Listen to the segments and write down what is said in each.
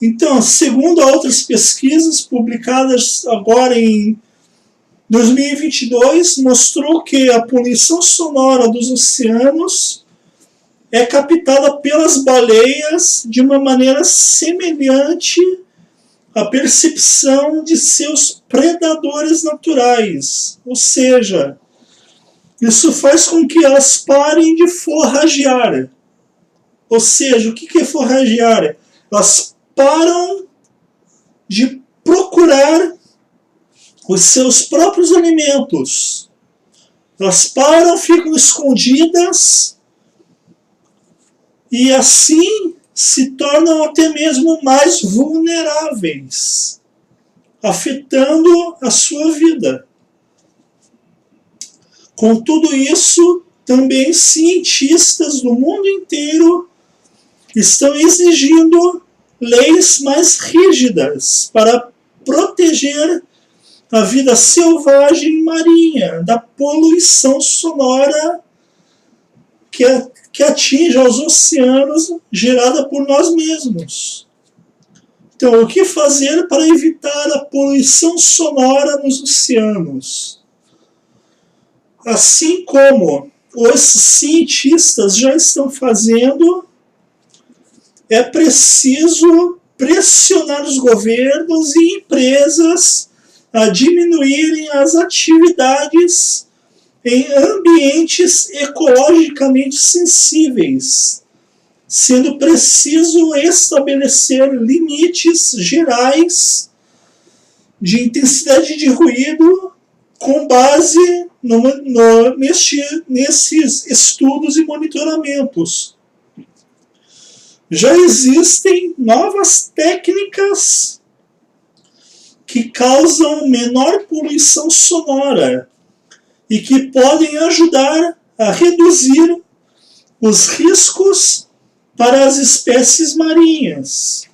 Então, segundo outras pesquisas publicadas agora em 2022, mostrou que a poluição sonora dos oceanos é captada pelas baleias de uma maneira semelhante à percepção de seus predadores naturais. Ou seja, isso faz com que elas parem de forragear. Ou seja, o que é forragear? Elas param de procurar os seus próprios alimentos. Elas param, ficam escondidas e assim se tornam até mesmo mais vulneráveis, afetando a sua vida. Com tudo isso, também cientistas do mundo inteiro estão exigindo leis mais rígidas para proteger a vida selvagem marinha da poluição sonora que atinge aos oceanos gerada por nós mesmos. Então, o que fazer para evitar a poluição sonora nos oceanos? Assim como os cientistas já estão fazendo, é preciso pressionar os governos e empresas a diminuírem as atividades em ambientes ecologicamente sensíveis, sendo preciso estabelecer limites gerais de intensidade de ruído com base nesses estudos e monitoramentos. Já existem novas técnicas que causam menor poluição sonora e que podem ajudar a reduzir os riscos para as espécies marinhas.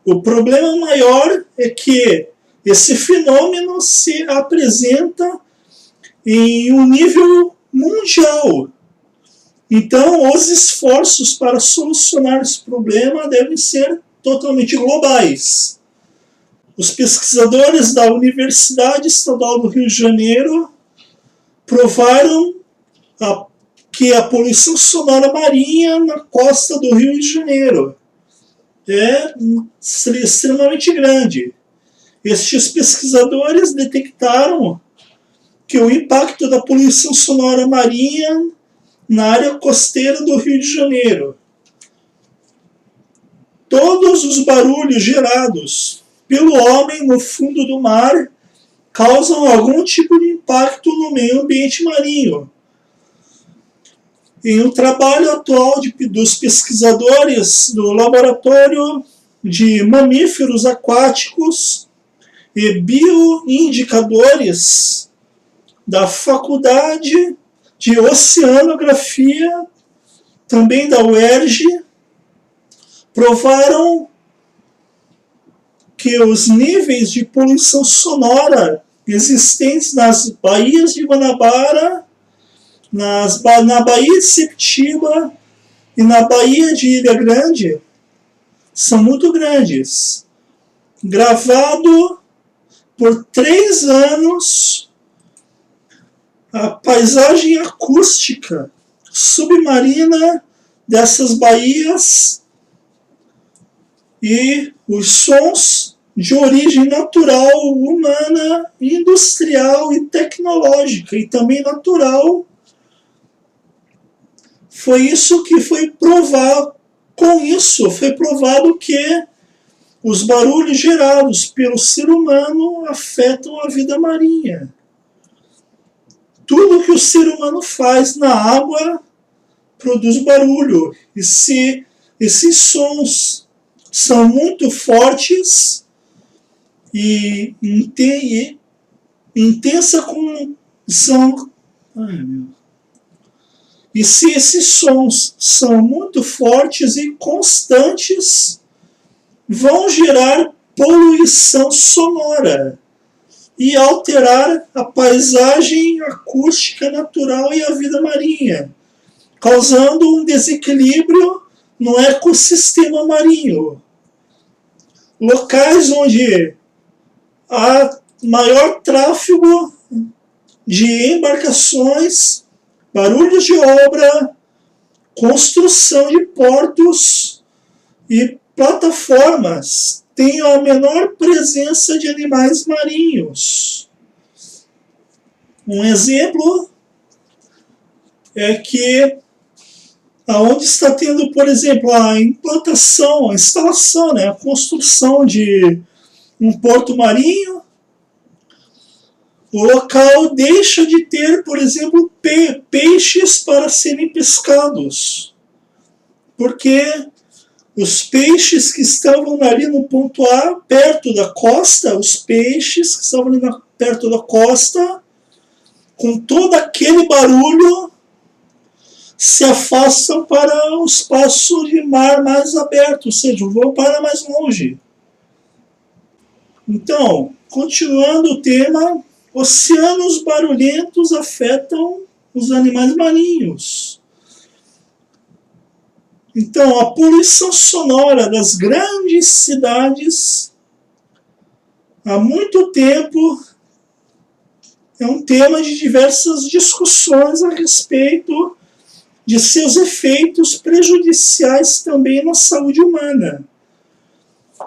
O problema maior é que esse fenômeno se apresenta em um nível mundial. Então, os esforços para solucionar esse problema devem ser totalmente globais. Os pesquisadores da Universidade Estadual do Rio de Janeiro provaram que a poluição sonora marinha na costa do Rio de Janeiro é extremamente grande. Estes pesquisadores detectaram que o impacto da poluição sonora marinha na área costeira do Rio de Janeiro, todos os barulhos gerados pelo homem no fundo do mar causam algum tipo de impacto no meio ambiente marinho. Em um trabalho atual dos pesquisadores do Laboratório de Mamíferos Aquáticos e Bioindicadores da Faculdade de Oceanografia, também da UERJ, provaram que os níveis de poluição sonora existentes nas baías de Guanabara, na Baía de Sepetiba e na Baía de Ilha Grande são muito grandes. Gravado por 3 anos, a paisagem acústica submarina dessas baías e os sons de origem natural, humana, industrial e tecnológica, e também natural. Foi isso que foi provado. Com isso, foi provado que os barulhos gerados pelo ser humano afetam a vida marinha. Tudo que o ser humano faz na água produz barulho. E se esses sons são muito fortes e intensa são. E se esses sons são muito fortes e constantes, vão gerar poluição sonora e alterar a paisagem acústica natural e a vida marinha, causando um desequilíbrio no ecossistema marinho. locais onde há maior tráfego de embarcações, barulhos de obra, construção de portos e plataformas tenham a menor presença de animais marinhos. Um exemplo é que aonde está tendo, por exemplo, a implantação, a instalação, a construção de um porto marinho, o local deixa de ter, por exemplo, peixes para serem pescados, porque os peixes que estavam ali no ponto A, perto da costa, os peixes que estavam ali perto da costa, com todo aquele barulho, se afastam para o espaço de mar mais aberto, ou seja, vão para mais longe. Então, continuando o tema, oceanos barulhentos afetam os animais marinhos. Então, a poluição sonora das grandes cidades, há muito tempo, é um tema de diversas discussões a respeito de seus efeitos prejudiciais também na saúde humana.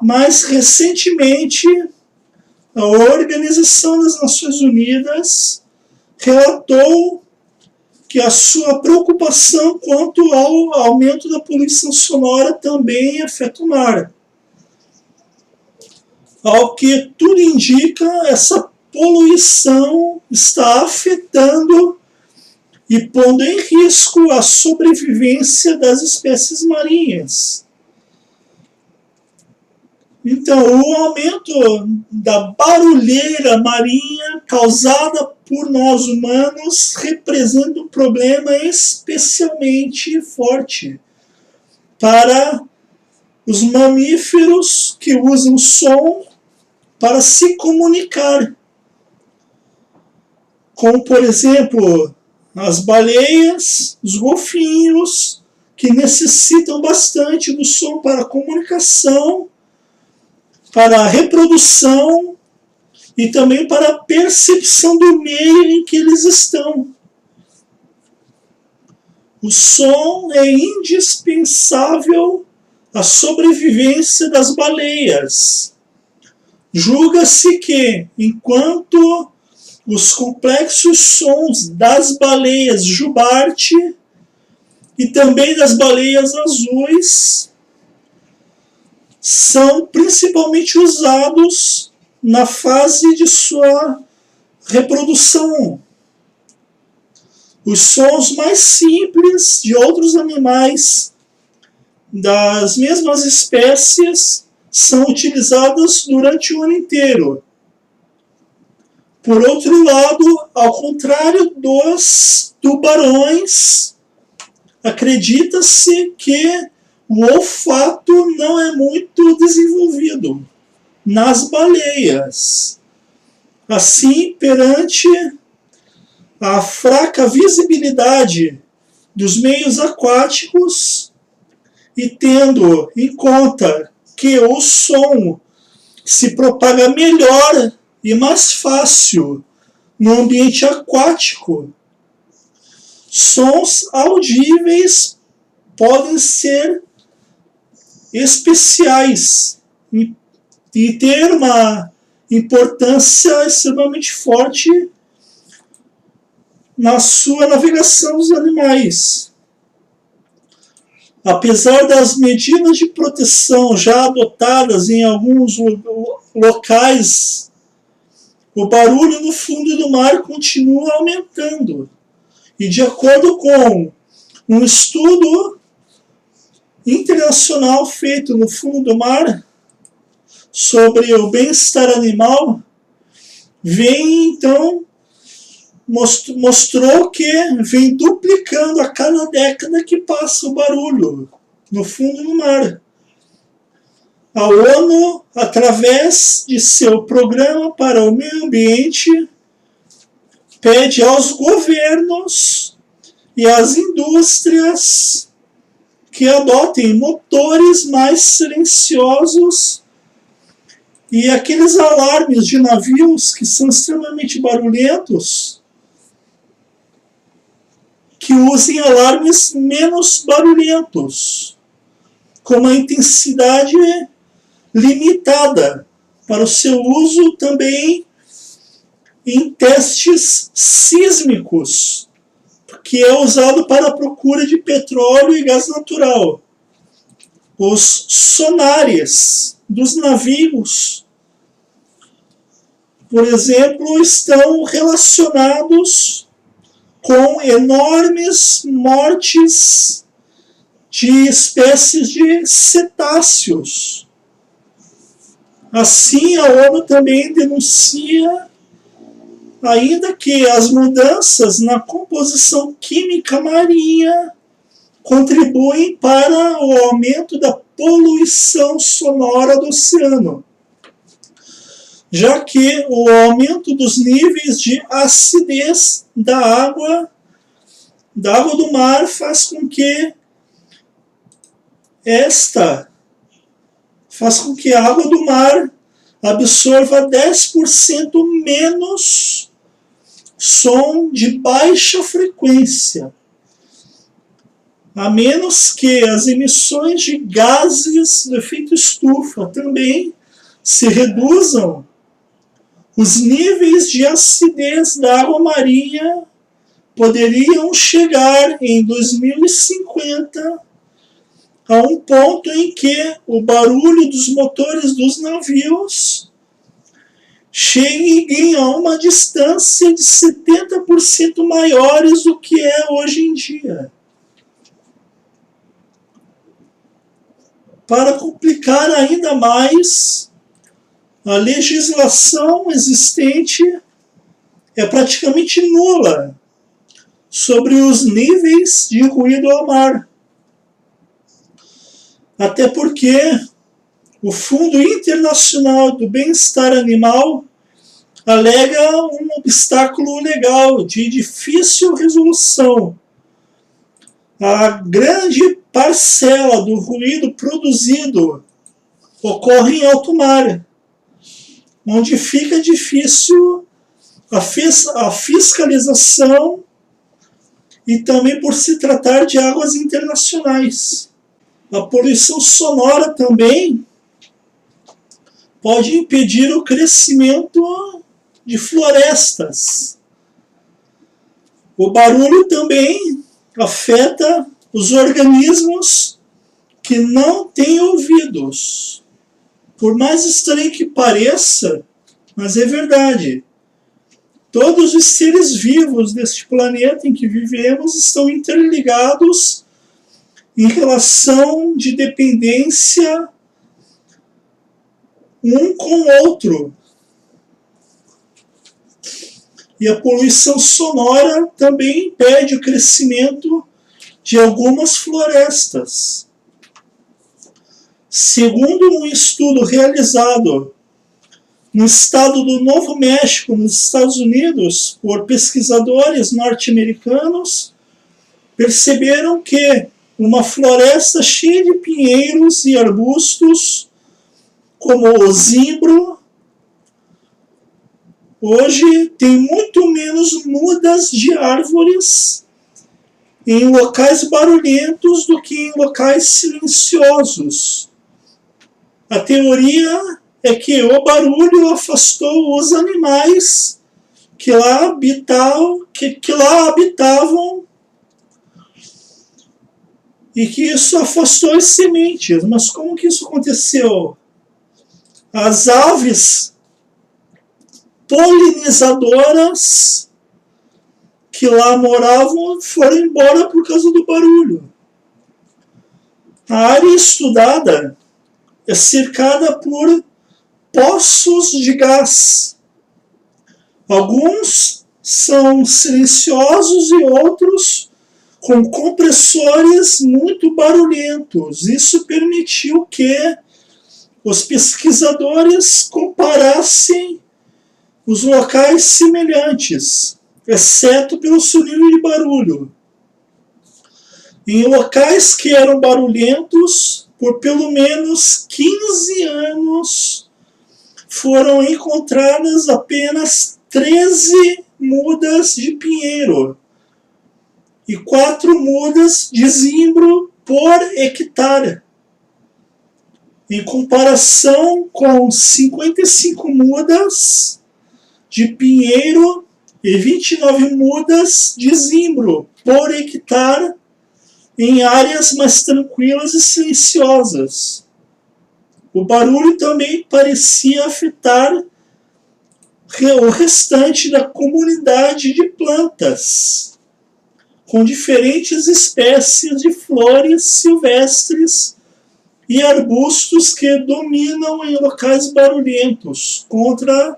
Mas, recentemente, a Organização das Nações Unidas relatou que a sua preocupação quanto ao aumento da poluição sonora também afeta o mar. Ao que tudo indica, essa poluição está afetando e pondo em risco a sobrevivência das espécies marinhas. Então, o aumento da barulheira marinha causada por nós humanos representa um problema especialmente forte para os mamíferos que usam som para se comunicar, como, por exemplo, as baleias, os golfinhos, que necessitam bastante do som para a comunicação, para a reprodução e também para a percepção do meio em que eles estão. O som é indispensável à sobrevivência das baleias. Julga-se que, enquanto os complexos sons das baleias jubarte e também das baleias azuis são principalmente usados na fase de sua reprodução. Os sons mais simples de outros animais das mesmas espécies são utilizados durante o ano inteiro. Por outro lado, ao contrário dos tubarões, acredita-se que o olfato não é muito desenvolvido nas baleias. Assim, perante a fraca visibilidade dos meios aquáticos e tendo em conta que o som se propaga melhor e mais fácil no ambiente aquático, sons audíveis podem ser especiais e ter uma importância extremamente forte na sua navegação dos animais. Apesar das medidas de proteção já adotadas em alguns locais, o barulho no fundo do mar continua aumentando. E de acordo com um estudo internacional feito no fundo do mar sobre o bem-estar animal, mostrou que vem duplicando a cada década que passa o barulho no fundo do mar. A ONU, através de seu Programa para o Meio Ambiente, pede aos governos e às indústrias que adotem motores mais silenciosos E aqueles alarmes de navios que são extremamente barulhentos, que usem alarmes menos barulhentos, com uma intensidade limitada, para o seu uso também em testes sísmicos, que é usado para a procura de petróleo e gás natural. Os sonares dos navios, por exemplo, estão relacionados com enormes mortes de espécies de cetáceos. Assim, a ONU também denuncia ainda que as mudanças na composição química marinha contribuem para o aumento da poluição sonora do oceano, já que o aumento dos níveis de acidez da água do mar faz com que a água do mar absorva 10% menos som de baixa frequência, a menos que as emissões de gases do efeito estufa também se reduzam. Os níveis de acidez da água marinha poderiam chegar em 2050 a um ponto em que o barulho dos motores dos navios chegue a uma distância de 70% maiores do que é hoje em dia. Para complicar ainda mais, a legislação existente é praticamente nula sobre os níveis de ruído ao mar. Até porque o Fundo Internacional do Bem-Estar Animal alega um obstáculo legal de difícil resolução. A grande parcela do ruído produzido ocorre em alto mar, onde fica difícil a fiscalização e também por se tratar de águas internacionais. A poluição sonora também pode impedir o crescimento de florestas. O barulho também afeta os organismos que não têm ouvidos. Por mais estranho que pareça, mas é verdade. Todos os seres vivos deste planeta em que vivemos estão interligados em relação de dependência um com o outro. E a poluição sonora também impede o crescimento de algumas florestas. Segundo um estudo realizado no estado do Novo México, nos Estados Unidos, por pesquisadores norte-americanos, perceberam que uma floresta cheia de pinheiros e arbustos, como o zimbro, hoje tem muito menos mudas de árvores em locais barulhentos do que em locais silenciosos. A teoria é que o barulho afastou os animais que lá habitavam e que isso afastou as sementes. Mas como que isso aconteceu? As aves polinizadoras que lá moravam foram embora por causa do barulho. A área estudada é cercada por poços de gás. Alguns são silenciosos e outros com compressores muito barulhentos. Isso permitiu que os pesquisadores comparassem os locais semelhantes, exceto pelo seu nível de barulho. Em locais que eram barulhentos, por pelo menos 15 anos, foram encontradas apenas 13 mudas de pinheiro e 4 mudas de zimbro por hectare, em comparação com 55 mudas de pinheiro e 29 mudas de zimbro por hectare em áreas mais tranquilas e silenciosas. O barulho também parecia afetar o restante da comunidade de plantas, com diferentes espécies de flores silvestres e arbustos que dominam em locais barulhentos, contra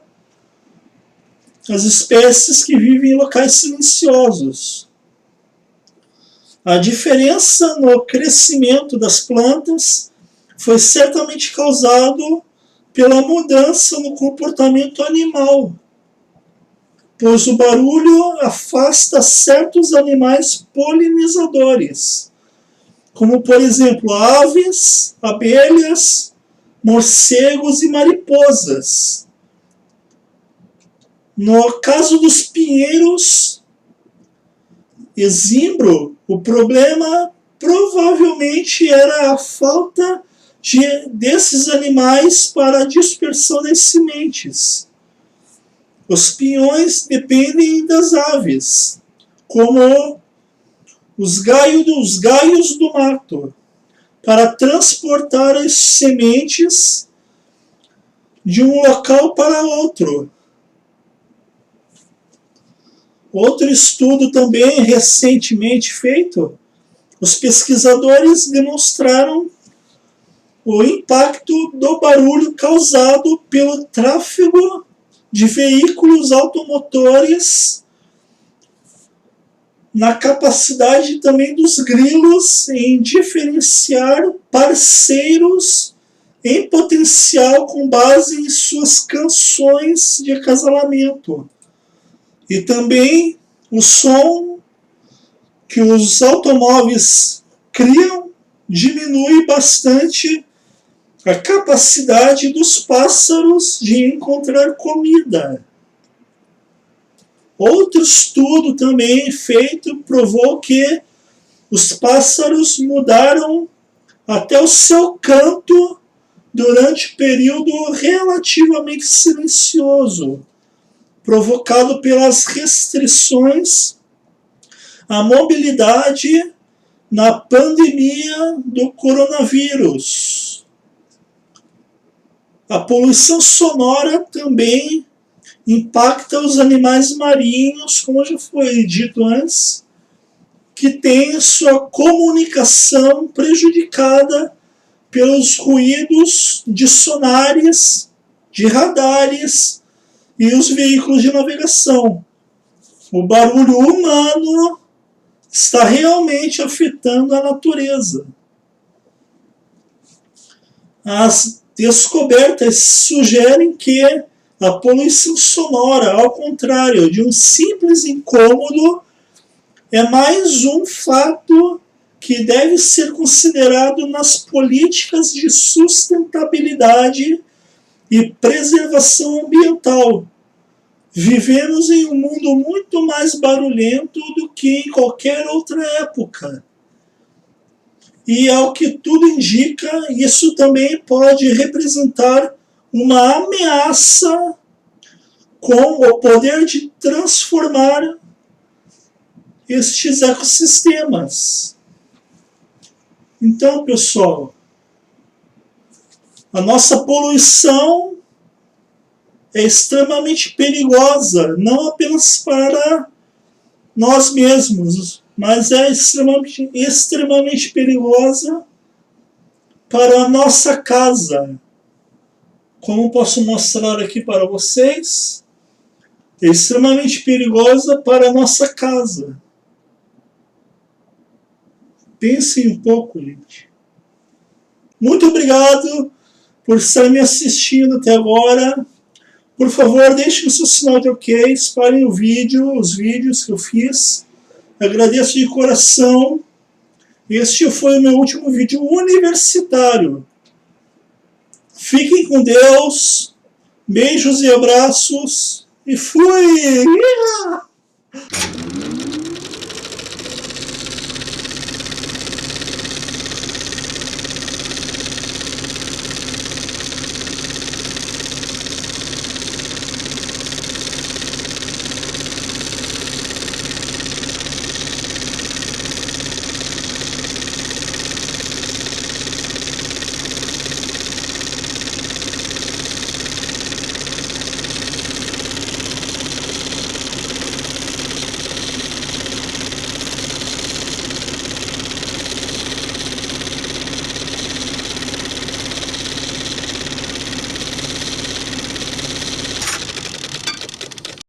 as espécies que vivem em locais silenciosos. A diferença no crescimento das plantas foi certamente causado pela mudança no comportamento animal, pois o barulho afasta certos animais polinizadores, como, por exemplo, aves, abelhas, morcegos e mariposas. No caso dos pinheiros e zimbro, o problema provavelmente era a falta desses animais para a dispersão das sementes. Os pinhões dependem das aves, como os gaios do mato, para transportar as sementes de um local para outro. Outro estudo também recentemente feito, os pesquisadores demonstraram o impacto do barulho causado pelo tráfego de veículos automotores na capacidade também dos grilos em diferenciar parceiros em potencial com base em suas canções de acasalamento. E também o som que os automóveis criam diminui bastante a capacidade dos pássaros de encontrar comida. Outro estudo também feito provou que os pássaros mudaram até o seu canto durante o período relativamente silencioso, provocado pelas restrições à mobilidade na pandemia do coronavírus. A poluição sonora também impacta os animais marinhos, como já foi dito antes, que têm sua comunicação prejudicada pelos ruídos de sonares, de radares e os veículos de navegação. O barulho humano está realmente afetando a natureza. As descobertas sugerem que a poluição sonora, ao contrário de um simples incômodo, é mais um fato que deve ser considerado nas políticas de sustentabilidade e preservação ambiental. Vivemos em um mundo muito mais barulhento do que em qualquer outra época. E, ao que tudo indica, isso também pode representar uma ameaça com o poder de transformar estes ecossistemas. Então, pessoal, a nossa poluição é extremamente perigosa, não apenas para nós mesmos, mas é extremamente perigosa para a nossa casa. Como posso mostrar aqui para vocês, é extremamente perigosa para a nossa casa. Pensem um pouco, gente. Muito obrigado por estar me assistindo até agora. Por favor, deixem o seu sinal de ok, espalhem os vídeos que eu fiz. Agradeço de coração. Este foi o meu último vídeo universitário. Fiquem com Deus. Beijos e abraços e fui!